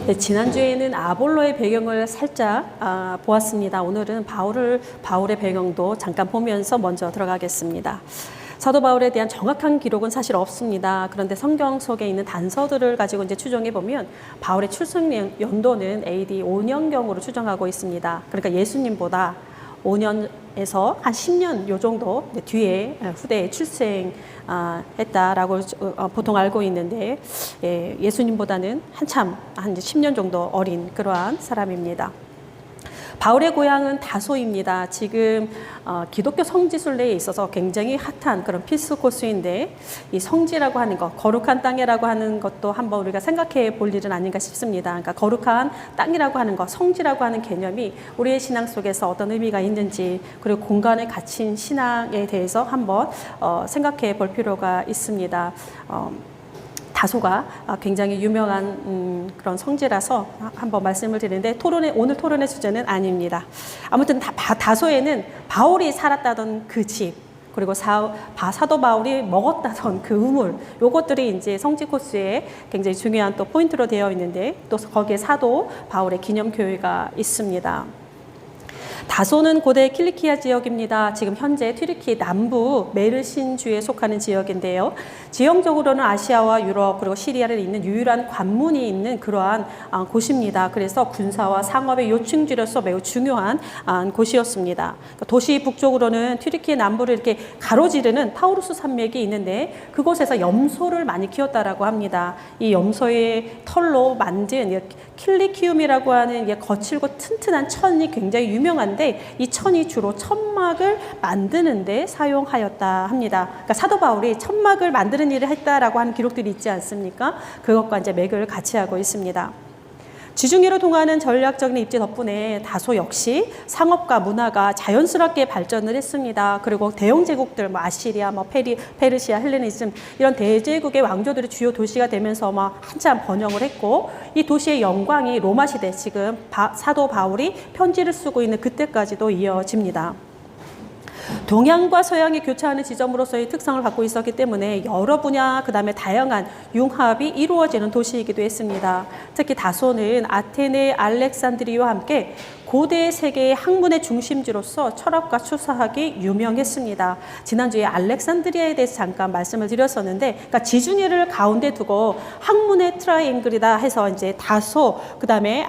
네, 지난주에는 아볼로의 배경을 살짝 보았습니다. 오늘은 바울의 배경도 잠깐 보면서 먼저 들어가겠습니다. 사도 바울에 대한 정확한 기록은 사실 없습니다. 그런데 성경 속에 있는 단서들을 가지고 이제 추정해 보면 바울의 출생 연도는 AD 5년경으로 추정하고 있습니다. 그러니까 예수님보다 5년에서 한 10년 요 정도 뒤에 후대에 출생했다라고 보통 알고 있는데 예수님보다는 한참 한 10년 정도 어린 그러한 사람입니다. 바울의 고향은 다소입니다. 지금 기독교 성지순례에 있어서 굉장히 핫한 그런 필수 코스인데 이 성지라고 하는 것, 거룩한 땅이라고 하는 것도 한번 우리가 생각해 볼 일은 아닌가 싶습니다. 그러니까 거룩한 땅이라고 하는 것, 성지라고 하는 개념이 우리의 신앙 속에서 어떤 의미가 있는지 그리고 공간에 갇힌 신앙에 대해서 한번 생각해 볼 필요가 있습니다. 다소가 굉장히 유명한 그런 성지라서 한번 말씀을 드리는데 오늘 토론의 주제는 아닙니다. 아무튼 다소에는 바울이 살았다던 그 집, 그리고 사도 바울이 먹었다던 그 우물, 요것들이 이제 성지 코스에 굉장히 중요한 또 포인트로 되어 있는데 또 거기에 사도 바울의 기념교회가 있습니다. 다소는 고대 킬리키아 지역입니다. 지금 현재 튀르키 남부 메르신주에 속하는 지역인데요. 지형적으로는 아시아와 유럽 그리고 시리아를 잇는 유일한 관문이 있는 그러한 곳입니다. 그래서 군사와 상업의 요충지로서 매우 중요한 곳이었습니다. 도시 북쪽으로는 튀르키 남부를 이렇게 가로지르는 타우루스 산맥이 있는데 그곳에서 염소를 많이 키웠다라고 합니다. 이 염소의 털로 만든 킬리키움이라고 하는 거칠고 튼튼한 천이 굉장히 유명한데 이 천이 주로 천막을 만드는 데 사용하였다 합니다. 그러니까 사도 바울이 천막을 만드는 일을 했다라고 하는 기록들이 있지 않습니까? 그것과 이제 맥을 같이 하고 있습니다. 지중해로 통하는 전략적인 입지 덕분에 다소 역시 상업과 문화가 자연스럽게 발전을 했습니다. 그리고 대영 제국들, 아시리아, 페르시아, 헬레니즘 이런 대제국의 왕조들이 주요 도시가 되면서 한참 번영을 했고 이 도시의 영광이 로마 시대 지금 사도 바울이 편지를 쓰고 있는 그때까지도 이어집니다. 동양과 서양이 교차하는 지점으로서의 특성을 갖고 있었기 때문에 여러 분야 그다음에 다양한 융합이 이루어지는 도시이기도 했습니다. 특히 다소는 아테네, 알렉산드리아와 함께 고대 세계의 학문의 중심지로서 철학과 추사학이 유명했습니다. 지난주에 알렉산드리아에 대해서 잠깐 말씀을 드렸었는데, 그러니까 지중해를 가운데 두고 학문의 트라이앵글이다 해서 이제 다소, 그 다음에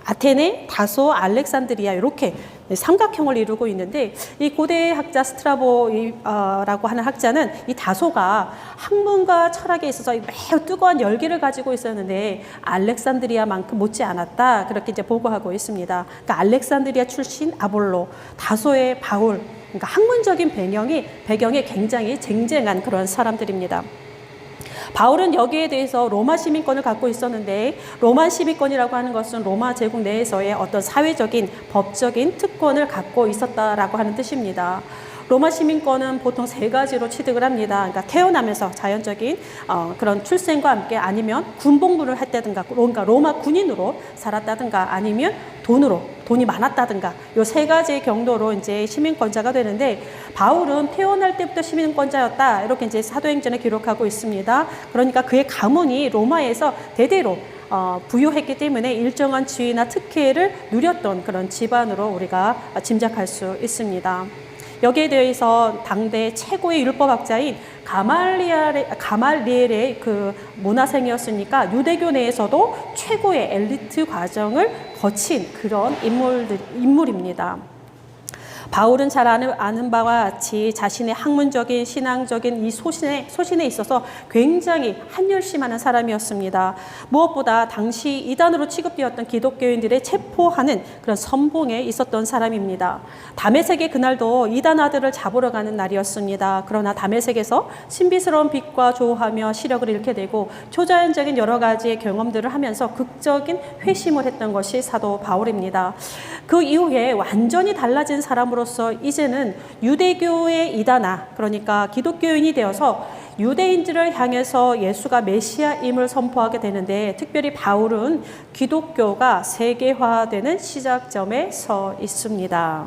아테네, 다소, 알렉산드리아 이렇게 삼각형을 이루고 있는데 이 고대 학자 스트라보라고 하는 학자는 이 다소가 학문과 철학에 있어서 매우 뜨거운 열기를 가지고 있었는데 알렉산드리아만큼 못지 않았다 그렇게 이제 보고하고 있습니다. 그러니까 알렉산드리아 출신 아볼로, 다소의 바울, 그러니까 학문적인 배경이 굉장히 쟁쟁한 그런 사람들입니다. 바울은 여기에 대해서 로마 시민권을 갖고 있었는데 로마 시민권이라고 하는 것은 로마 제국 내에서의 어떤 사회적인 법적인 특권을 갖고 있었다라고 하는 뜻입니다. 로마 시민권은 보통 세 가지로 취득을 합니다. 그러니까 태어나면서 자연적인 그런 출생과 함께 아니면 군복무를 했다든가 그러니까 로마 군인으로 살았다든가 아니면 돈이 많았다든가 요 세 가지의 경로로 이제 시민권자가 되는데 바울은 태어날 때부터 시민권자였다 이렇게 이제 사도행전에 기록하고 있습니다. 그러니까 그의 가문이 로마에서 대대로 부유했기 때문에 일정한 지위나 특혜를 누렸던 그런 집안으로 우리가 짐작할 수 있습니다. 여기에 대해서 당대 최고의 율법학자인 가말리엘의 그 문화생이었으니까 유대교 내에서도 최고의 엘리트 과정을 거친 그런 인물입니다. 바울은 잘 아는 바와 같이 자신의 학문적인 신앙적인 이 소신에 있어서 굉장히 한열심하는 사람이었습니다. 무엇보다 당시 이단으로 취급되었던 기독교인들을 체포하는 그런 선봉에 있었던 사람입니다. 다메섹의 그날도 이단 아들을 잡으러 가는 날이었습니다. 그러나 다메섹에서 신비스러운 빛과 조우하며 시력을 잃게 되고 초자연적인 여러 가지의 경험들을 하면서 극적인 회심을 했던 것이 사도 바울입니다. 그 이후에 완전히 달라진 사람으로서 이제는 유대교의 이단아, 그러니까 기독교인이 되어서 유대인들을 향해서 예수가 메시아임을 선포하게 되는데 특별히 바울은 기독교가 세계화되는 시작점에 서 있습니다.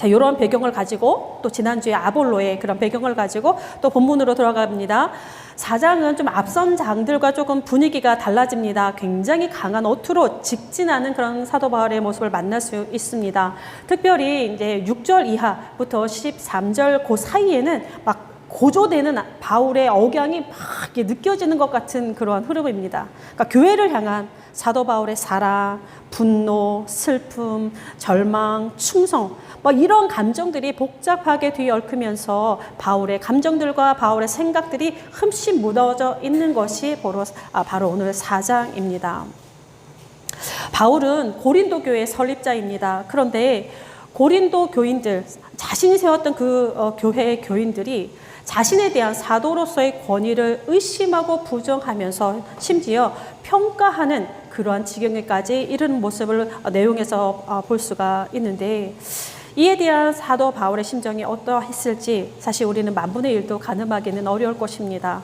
자, 이런 배경을 가지고 또 지난주에 아볼로의 그런 배경을 가지고 또 본문으로 들어갑니다. 4장은 좀 앞선 장들과 조금 분위기가 달라집니다. 굉장히 강한 어투로 직진하는 그런 사도 바울의 모습을 만날 수 있습니다. 특별히 이제 6절 이하부터 13절 그 사이에는 막 고조되는 바울의 억양이 막 느껴지는 것 같은 그런 흐름입니다. 그러니까 교회를 향한 사도 바울의 사랑, 분노, 슬픔, 절망, 충성, 뭐 이런 감정들이 복잡하게 뒤얽으면서 바울의 감정들과 바울의 생각들이 흠씬 묻어져 있는 것이 바로 오늘 4장입니다. 바울은 고린도 교회 설립자입니다. 그런데 고린도 교인들, 자신이 세웠던 그 교회의 교인들이 자신에 대한 사도로서의 권위를 의심하고 부정하면서 심지어 평가하는 그러한 지경에까지 이르는 모습을 내용에서 볼 수가 있는데, 이에 대한 사도 바울의 심정이 어떠했을지 사실 우리는 만분의 일도 가늠하기는 어려울 것입니다.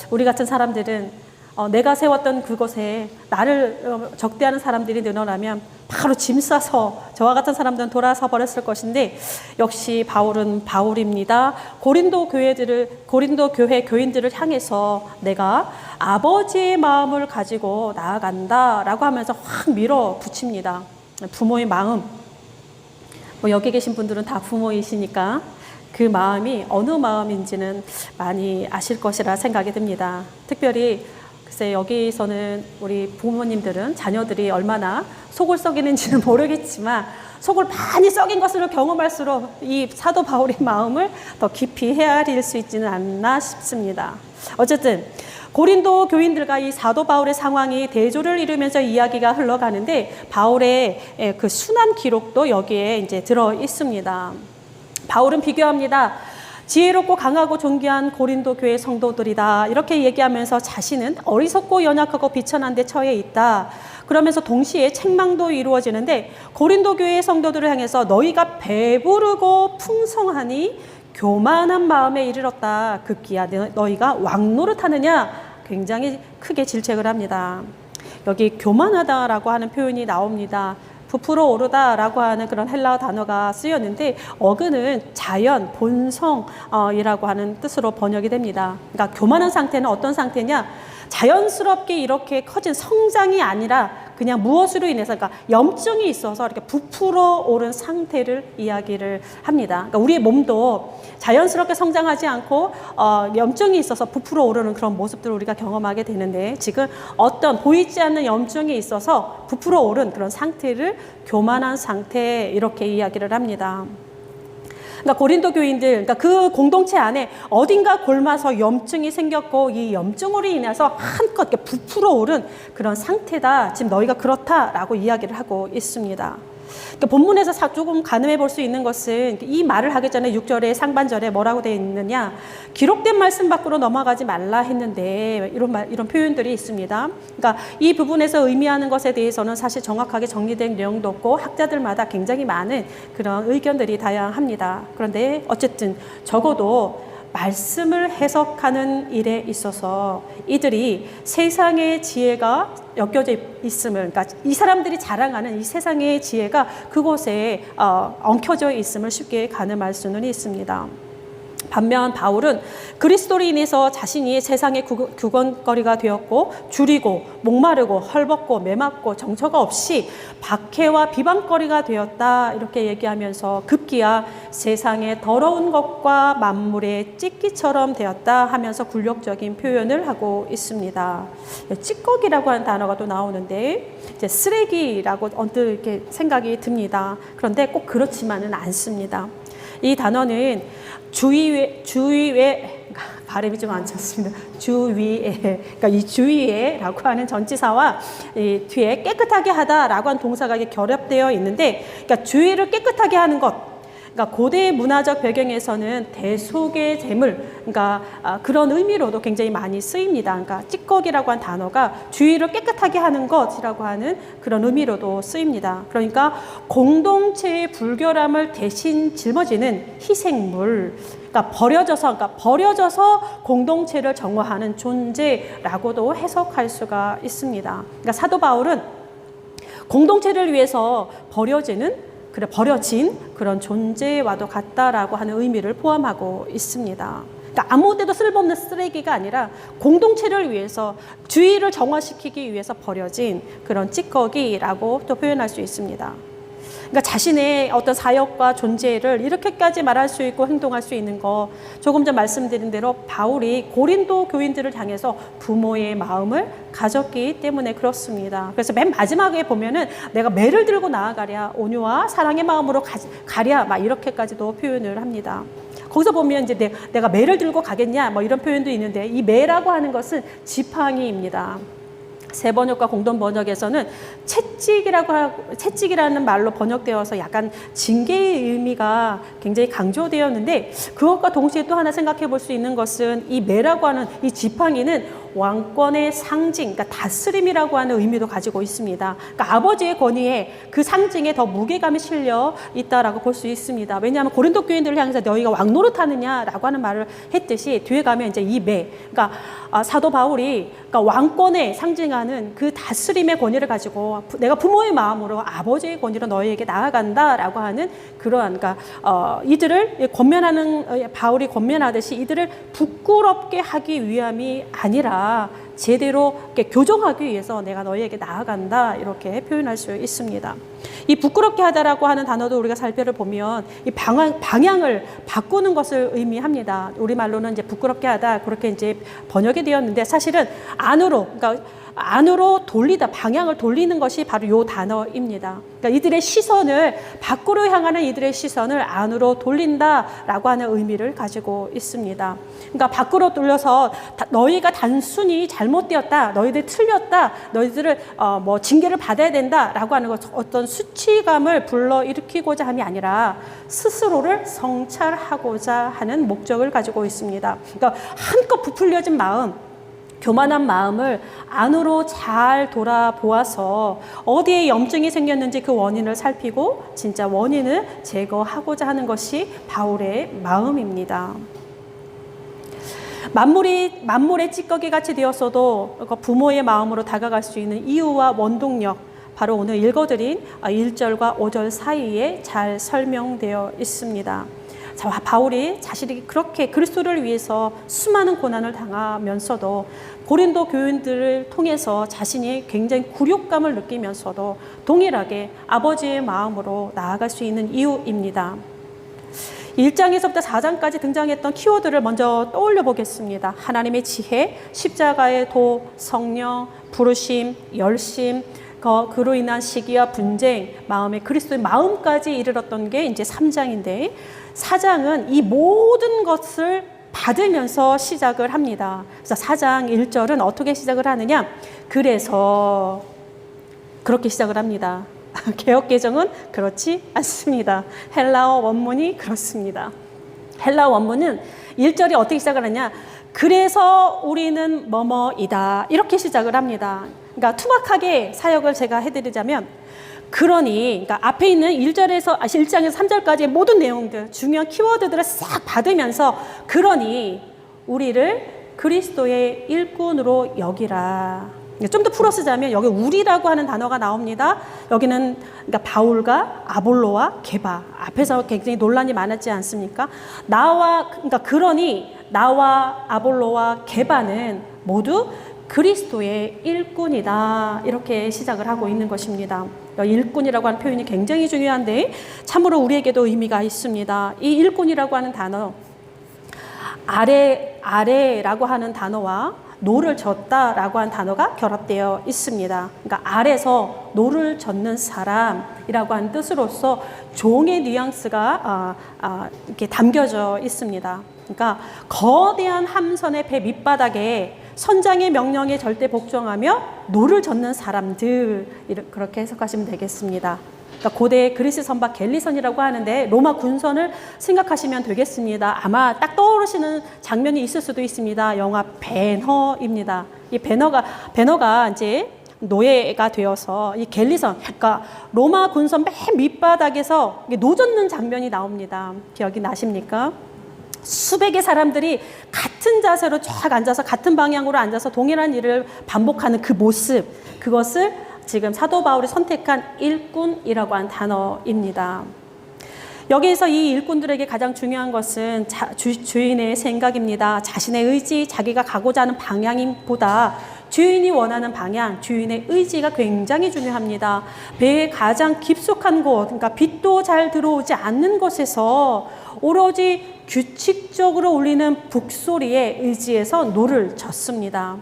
우리 같은 사람들은 내가 세웠던 그곳에 나를 적대하는 사람들이 늘어나면 바로 짐 싸서 저와 같은 사람들은 돌아서 버렸을 것인데, 역시 바울은 바울입니다. 고린도 교회 교인들을 향해서 내가 아버지의 마음을 가지고 나아간다라고 하면서 확 밀어붙입니다. 부모의 마음. 여기 계신 분들은 다 부모이시니까 그 마음이 어느 마음인지는 많이 아실 것이라 생각이 듭니다. 특별히 글쎄 여기서는 우리 부모님들은 자녀들이 얼마나 속을 썩이는지는 모르겠지만 속을 많이 썩인 것을 경험할수록 이 사도 바울의 마음을 더 깊이 헤아릴 수 있지는 않나 싶습니다. 어쨌든 고린도 교인들과 이 사도 바울의 상황이 대조를 이루면서 이야기가 흘러가는데, 바울의 그 순환 기록도 여기에 이제 들어 있습니다. 바울은 비교합니다. 지혜롭고 강하고 존귀한 고린도 교회 성도들이다, 이렇게 얘기하면서 자신은 어리석고 연약하고 비천한 데 처해 있다. 그러면서 동시에 책망도 이루어지는데, 고린도 교회 성도들을 향해서 너희가 배부르고 풍성하니 교만한 마음에 이르렀다. 급기야 너희가 왕노릇하느냐, 굉장히 크게 질책을 합니다. 여기 교만하다라고 하는 표현이 나옵니다. 부풀어 오르다라고 하는 그런 헬라어 단어가 쓰였는데, 어근은 자연, 본성이라고 하는 뜻으로 번역이 됩니다. 그러니까 교만한 상태는 어떤 상태냐? 자연스럽게 이렇게 커진 성장이 아니라 그냥 무엇으로 인해서, 그러니까 염증이 있어서 이렇게 부풀어 오른 상태를 이야기를 합니다. 그러니까 우리의 몸도 자연스럽게 성장하지 않고 염증이 있어서 부풀어 오르는 그런 모습들을 우리가 경험하게 되는데, 지금 어떤 보이지 않는 염증이 있어서 부풀어 오른 그런 상태를 교만한 상태, 이렇게 이야기를 합니다. 그러니까 고린도 교인들, 그러니까 그 공동체 안에 어딘가 골마서 염증이 생겼고, 이 염증으로 인해서 한껏 이렇게 부풀어 오른 그런 상태다. 지금 너희가 그렇다라고 이야기를 하고 있습니다. 그러니까 본문에서 조금 가늠해 볼 수 있는 것은, 이 말을 하기 전에 6절의 상반절에 뭐라고 되어 있느냐, 기록된 말씀 밖으로 넘어가지 말라 했는데, 이런 표현들이 있습니다. 그러니까 이 부분에서 의미하는 것에 대해서는 사실 정확하게 정리된 내용도 없고 학자들마다 굉장히 많은 그런 의견들이 다양합니다. 그런데 어쨌든 적어도 말씀을 해석하는 일에 있어서 이들이 세상의 지혜가 엮여져 있음을, 그러니까 이 사람들이 자랑하는 이 세상의 지혜가 그곳에 엉켜져 있음을 쉽게 가늠할 수는 있습니다. 반면 바울은 그리스도로 인해서 자신이 세상의 구건거리가 되었고, 줄이고 목마르고 헐벗고 매맞고 정처가 없이 박해와 비방거리가 되었다, 이렇게 얘기하면서 급기야 세상의 더러운 것과 만물의 찢기처럼 되었다 하면서 굴욕적인 표현을 하고 있습니다. 찌꺼기라고 하는 단어가 또 나오는데, 이제 쓰레기라고 언뜻 이렇게 생각이 듭니다. 그런데 꼭 그렇지만은 않습니다. 이 단어는 주위에 발음이 좀 안 좋습니다. 주위에, 그러니까 이 주위에라고 하는 전치사와 이 뒤에 깨끗하게 하다라고 하는 동사가 결합되어 있는데, 그러니까 주위를 깨끗하게 하는 것. 그러니까 고대 문화적 배경에서는 대속의 제물, 그러니까 그런 의미로도 굉장히 많이 쓰입니다. 그러니까 찌꺼기라고 하는 단어가 주위를 깨끗하게 하는 것이라고 하는 그런 의미로도 쓰입니다. 그러니까 공동체의 불결함을 대신 짊어지는 희생물, 그러니까 버려져서 공동체를 정화하는 존재라고도 해석할 수가 있습니다. 그러니까 사도 바울은 공동체를 위해서 버려지는 그래 버려진 그런 존재와도 같다라고 하는 의미를 포함하고 있습니다. 그러니까 아무 때도 쓸모없는 쓰레기가 아니라 공동체를 위해서 주의를 정화시키기 위해서 버려진 그런 찌꺼기라고 또 표현할 수 있습니다. 그러니까 자신의 어떤 사역과 존재를 이렇게까지 말할 수 있고 행동할 수 있는 거, 조금 전 말씀드린 대로 바울이 고린도 교인들을 향해서 부모의 마음을 가졌기 때문에 그렇습니다. 그래서 맨 마지막에 보면은 내가 매를 들고 나아가랴, 온유와 사랑의 마음으로 가랴, 막 이렇게까지도 표현을 합니다. 거기서 보면 이제 내가 매를 들고 가겠냐, 뭐 이런 표현도 있는데, 이 매라고 하는 것은 지팡이입니다. 세번역과 공동 번역에서는 채찍이라는 말로 번역되어서 약간 징계의 의미가 굉장히 강조되었는데, 그것과 동시에 또 하나 생각해 볼 수 있는 것은 이 매라고 하는 이 지팡이는 왕권의 상징, 그러니까 다스림이라고 하는 의미도 가지고 있습니다. 그러니까 아버지의 권위에 그 상징에 더 무게감이 실려 있다라고 볼 수 있습니다. 왜냐하면 고린도 교인들을 향해서 너희가 왕노릇하느냐라고 하는 말을 했듯이, 뒤에 가면 이제 이 매, 그러니까 사도 바울이 그러니까 왕권에 상징하는 그 다스림의 권위를 가지고 내가 부모의 마음으로 아버지의 권위로 너희에게 나아간다라고 하는 그러한, 그러니까 이들을 권면하는, 바울이 권면하듯이 이들을 부끄럽게 하기 위함이 아니라 제대로 교정하기 위해서 내가 너희에게 나아간다, 이렇게 표현할 수 있습니다. 이 부끄럽게 하다라고 하는 단어도 우리가 살펴보면 이 방향을 바꾸는 것을 의미합니다. 우리말로는 이제 부끄럽게 하다, 그렇게 이제 번역이 되었는데, 사실은 안으로, 그러니까 안으로 돌리다, 방향을 돌리는 것이 바로 요 단어입니다. 그러니까 이들의 시선을, 밖으로 향하는 이들의 시선을 안으로 돌린다라고 하는 의미를 가지고 있습니다. 그러니까 밖으로 돌려서 너희가 단순히 잘못되었다, 너희들 틀렸다, 너희들을 뭐 징계를 받아야 된다라고 하는 것, 어떤 수치감을 불러일으키고자 함이 아니라 스스로를 성찰하고자 하는 목적을 가지고 있습니다. 그러니까 한껏 부풀려진 마음, 교만한 마음을 안으로 잘 돌아보아서 어디에 염증이 생겼는지 그 원인을 살피고 진짜 원인을 제거하고자 하는 것이 바울의 마음입니다. 만물의 찌꺼기 같이 되었어도 부모의 마음으로 다가갈 수 있는 이유와 원동력, 바로 오늘 읽어드린 1절과 5절 사이에 잘 설명되어 있습니다. 바울이 자신이 그렇게 그리스도를 위해서 수많은 고난을 당하면서도 고린도 교인들을 통해서 자신이 굉장히 굴욕감을 느끼면서도 동일하게 아버지의 마음으로 나아갈 수 있는 이유입니다. 1장에서부터 4장까지 등장했던 키워드를 먼저 떠올려 보겠습니다. 하나님의 지혜, 십자가의 도, 성령, 부르심, 열심, 그로 인한 시기와 분쟁, 마음의 그리스도의 마음까지 이르렀던 게 이제 3장인데, 4장은 이 모든 것을 받으면서 시작을 합니다. 그래서 4장 1절은 어떻게 시작을 하느냐? 그래서 그렇게 시작을 합니다. 개역개정은 그렇지 않습니다. 헬라어 원문이 그렇습니다. 헬라어 원문은 1절이 어떻게 시작을 하냐? 그래서 우리는 뭐뭐이다, 이렇게 시작을 합니다. 그러니까 투박하게 사역을 제가 해드리자면, 그러니까 앞에 있는 1장에서 3절까지의 모든 내용들, 중요한 키워드들을 싹 받으면서, 그러니 우리를 그리스도의 일꾼으로 여기라. 좀 더 풀어 쓰자면 여기 우리라고 하는 단어가 나옵니다. 여기는 그러니까 바울과 아볼로와 게바, 앞에서 굉장히 논란이 많았지 않습니까? 그러니까 그러니 나와 아볼로와 게바는 모두 그리스도의 일꾼이다, 이렇게 시작을 하고 있는 것입니다. 일꾼이라고 하는 표현이 굉장히 중요한데 참으로 우리에게도 의미가 있습니다. 이 일꾼이라고 하는 단어, 아래라고 하는 단어와 노를 졌다라고 하는 단어가 결합되어 있습니다. 그러니까 아래서 노를 젓는 사람이라고 하는 뜻으로서 종의 뉘앙스가 이렇게 담겨져 있습니다. 그러니까 거대한 함선의 배 밑바닥에 선장의 명령에 절대 복종하며 노를 젓는 사람들, 그렇게 해석하시면 되겠습니다. 그러니까 고대 그리스 선박 갤리선이라고 하는데 로마 군선을 생각하시면 되겠습니다. 아마 딱 떠오르시는 장면이 있을 수도 있습니다. 영화 배너입니다. 이 배너가 이제 노예가 되어서 이 갤리선, 그러니까 로마 군선 맨 밑바닥에서 노젓는 장면이 나옵니다. 기억이 나십니까? 수백의 사람들이 같은 자세로 쫙 앉아서 같은 방향으로 앉아서 동일한 일을 반복하는 그 모습, 그것을 지금 사도 바울이 선택한 일꾼이라고 한 단어입니다. 여기에서 이 일꾼들에게 가장 중요한 것은 주인의 생각입니다. 자신의 의지, 자기가 가고자 하는 방향보다 주인이 원하는 방향, 주인의 의지가 굉장히 중요합니다. 배의 가장 깊숙한 곳, 그러니까 빛도 잘 들어오지 않는 곳에서 오로지 규칙적으로 울리는 북소리에 의지해서 노를 젓습니다.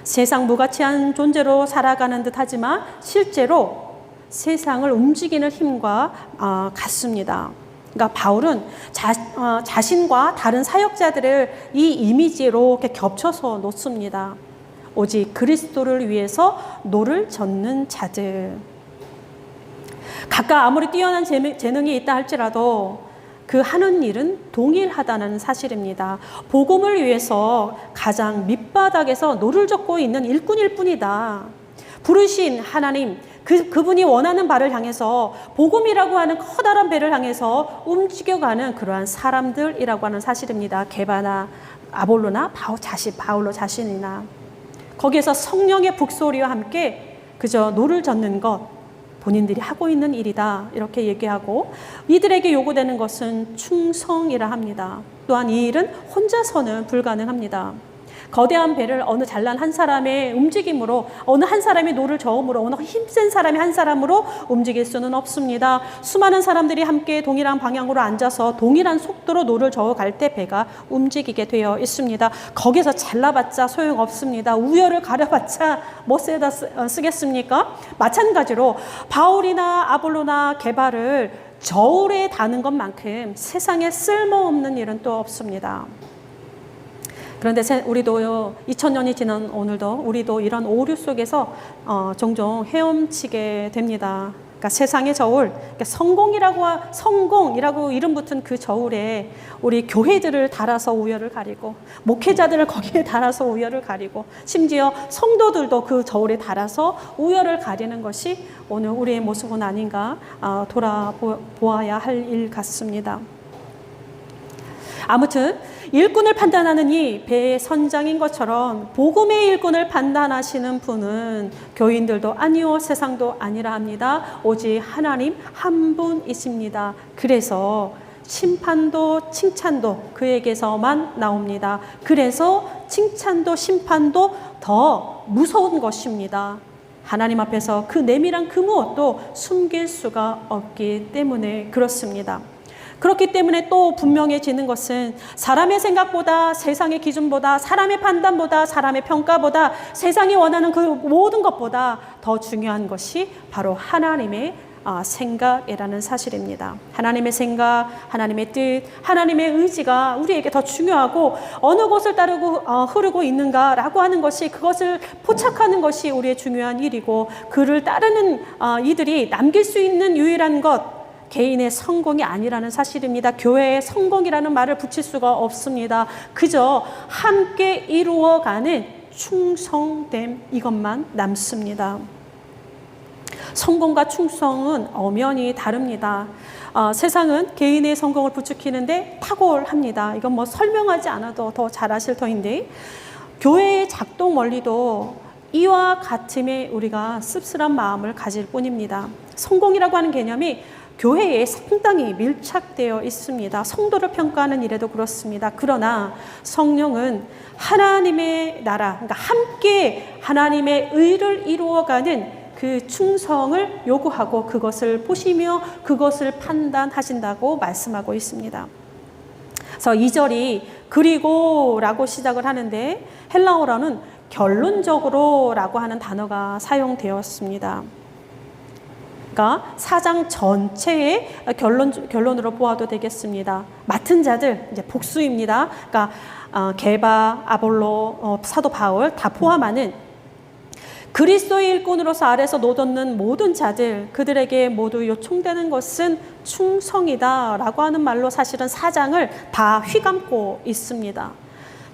세상 무가치한 존재로 살아가는 듯 하지만 실제로 세상을 움직이는 힘과 같습니다. 그러니까 바울은 자신과 다른 사역자들을 이 이미지로 이렇게 겹쳐서 놓습니다. 오직 그리스도를 위해서 노를 젓는 자들. 각각 아무리 뛰어난 재능이 있다 할지라도 그 하는 일은 동일하다는 사실입니다. 복음을 위해서 가장 밑바닥에서 노를 젓고 있는 일꾼일 뿐이다. 부르신 하나님, 그분이 원하는 바를 향해서 복음이라고 하는 커다란 배를 향해서 움직여가는 그러한 사람들이라고 하는 사실입니다. 게바나 아볼로나 바울로 자신이나 거기에서 성령의 북소리와 함께 그저 노를 젓는 것, 본인들이 하고 있는 일이다 이렇게 얘기하고 이들에게 요구되는 것은 충성이라 합니다. 또한 이 일은 혼자서는 불가능합니다. 거대한 배를 어느 잘난 한 사람의 움직임으로, 어느 한 사람의 노를 저음으로, 어느 힘센 사람이 한 사람으로 움직일 수는 없습니다. 수많은 사람들이 함께 동일한 방향으로 앉아서 동일한 속도로 노를 저어갈 때 배가 움직이게 되어 있습니다. 거기서 잘라봤자 소용없습니다. 우열을 가려봤자 뭐 쓰겠습니까? 마찬가지로 바울이나 아볼로나 게바를 저울에 다는 것만큼 세상에 쓸모없는 일은 또 없습니다. 그런데 우리도요, 2000년이 지난 오늘도 우리도 이런 오류 속에서 종종 헤엄치게 됩니다. 그러니까 세상의 저울, 그러니까 성공이라고 이름 붙은 그 저울에 우리 교회들을 달아서 우열을 가리고 목회자들을 거기에 달아서 우열을 가리고 심지어 성도들도 그 저울에 달아서 우열을 가리는 것이 오늘 우리의 모습은 아닌가 돌아보아야 할 일 같습니다. 아무튼 일꾼을 판단하는 이 배의 선장인 것처럼 복음의 일꾼을 판단하시는 분은 교인들도 아니요 세상도 아니라 합니다. 오직 하나님 한 분이십니다. 그래서 심판도 칭찬도 그에게서만 나옵니다. 그래서 칭찬도 심판도 더 무서운 것입니다. 하나님 앞에서 그 내밀한 그 무엇도 숨길 수가 없기 때문에 그렇습니다. 그렇기 때문에 또 분명해지는 것은 사람의 생각보다, 세상의 기준보다, 사람의 판단보다, 사람의 평가보다, 세상이 원하는 그 모든 것보다 더 중요한 것이 바로 하나님의 생각이라는 사실입니다. 하나님의 생각, 하나님의 뜻, 하나님의 의지가 우리에게 더 중요하고 어느 곳을 따르고 흐르고 있는가라고 하는 것이, 그것을 포착하는 것이 우리의 중요한 일이고, 그를 따르는 이들이 남길 수 있는 유일한 것, 개인의 성공이 아니라는 사실입니다. 교회의 성공이라는 말을 붙일 수가 없습니다. 그저 함께 이루어가는 충성됨, 이것만 남습니다. 성공과 충성은 엄연히 다릅니다. 세상은 개인의 성공을 부추기는데 탁월합니다. 이건 뭐 설명하지 않아도 더 잘 아실 터인데, 교회의 작동 원리도 이와 같음에 우리가 씁쓸한 마음을 가질 뿐입니다. 성공이라고 하는 개념이 교회에 상당히 밀착되어 있습니다. 성도를 평가하는 일에도 그렇습니다. 그러나 성령은 하나님의 나라, 그러니까 함께 하나님의 의를 이루어가는 그 충성을 요구하고 그것을 보시며 그것을 판단하신다고 말씀하고 있습니다. 그래서 2절이 그리고라고 시작을 하는데 헬라어로는 결론적으로라고 하는 단어가 사용되었습니다. 그러니까 4장 전체의 결론으로 보아도 되겠습니다. 맡은 자들, 이제 복수입니다. 그러니까 게바, 아볼로, 사도 바울 다 포함하는 그리스도의 일꾼으로서 아래서 노젓는 모든 자들, 그들에게 모두 요청되는 것은 충성이다라고 하는 말로 사실은 4장을 다 휘감고 있습니다.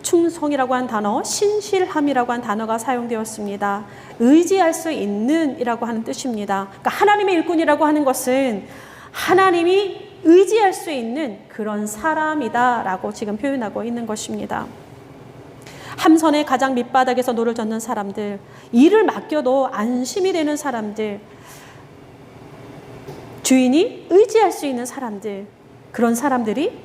충성이라고 한 단어, 신실함이라고 한 단어가 사용되었습니다. 의지할 수 있는 이라고 하는 뜻입니다. 그러니까 하나님의 일꾼이라고 하는 것은 하나님이 의지할 수 있는 그런 사람이다라고 지금 표현하고 있는 것입니다. 함선의 가장 밑바닥에서 노를 젓는 사람들, 일을 맡겨도 안심이 되는 사람들, 주인이 의지할 수 있는 사람들, 그런 사람들이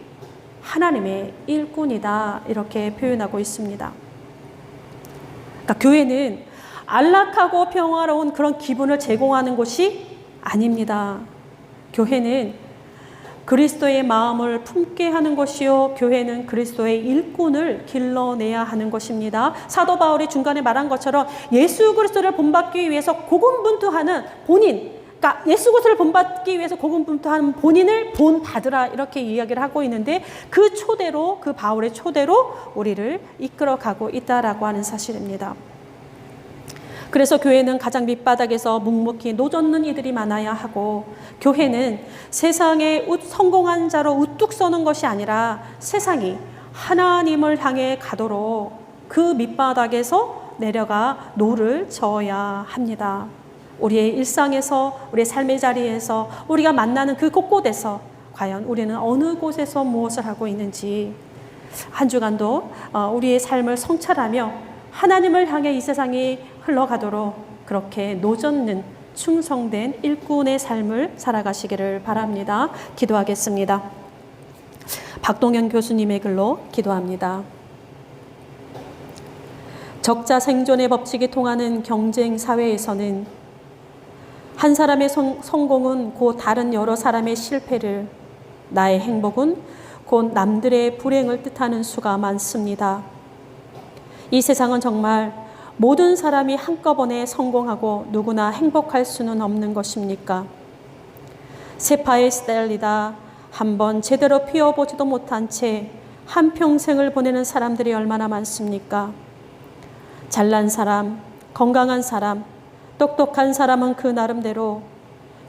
하나님의 일꾼이다, 이렇게 표현하고 있습니다. 그러니까 교회는 안락하고 평화로운 그런 기분을 제공하는 곳이 아닙니다. 교회는 그리스도의 마음을 품게 하는 것이요, 교회는 그리스도의 일꾼을 길러내야 하는 것입니다. 사도 바울이 중간에 말한 것처럼 예수 그리스도를 본받기 위해서 고군분투하는 본인, 그러니까 예수 그리스도를 본받기 위해서 고군분투하는 본인을 본받으라, 이렇게 이야기를 하고 있는데, 그 초대로, 그 바울의 초대로 우리를 이끌어가고 있다라고 하는 사실입니다. 그래서 교회는 가장 밑바닥에서 묵묵히 노젓는 이들이 많아야 하고, 교회는 세상에 성공한 자로 우뚝 서는 것이 아니라 세상이 하나님을 향해 가도록 그 밑바닥에서 내려가 노를 저어야 합니다. 우리의 일상에서, 우리의 삶의 자리에서, 우리가 만나는 그 곳곳에서 과연 우리는 어느 곳에서 무엇을 하고 있는지, 한 주간도 우리의 삶을 성찰하며 하나님을 향해 이 세상이 흘러가도록 그렇게 노젓는 충성된 일꾼의 삶을 살아가시기를 바랍니다. 기도하겠습니다. 박동현 교수님의 글로 기도합니다. 적자 생존의 법칙이 통하는 경쟁 사회에서는 한 사람의 성공은 곧 다른 여러 사람의 실패를, 나의 행복은 곧 남들의 불행을 뜻하는 수가 많습니다. 이 세상은 정말 모든 사람이 한꺼번에 성공하고 누구나 행복할 수는 없는 것입니까? 세파에 시달리다 한번 제대로 피워보지도 못한 채 한평생을 보내는 사람들이 얼마나 많습니까? 잘난 사람, 건강한 사람, 똑똑한 사람은 그 나름대로,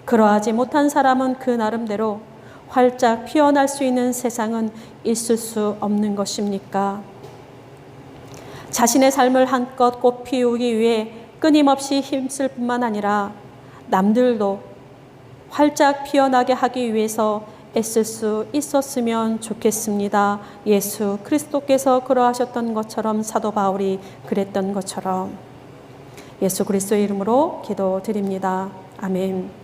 그러하지 못한 사람은 그 나름대로 활짝 피어날 수 있는 세상은 있을 수 없는 것입니까? 자신의 삶을 한껏 꽃피우기 위해 끊임없이 힘쓸 뿐만 아니라 남들도 활짝 피어나게 하기 위해서 애쓸 수 있었으면 좋겠습니다. 예수 그리스도께서 그러하셨던 것처럼, 사도 바울이 그랬던 것처럼. 예수 그리스도의 이름으로 기도드립니다. 아멘.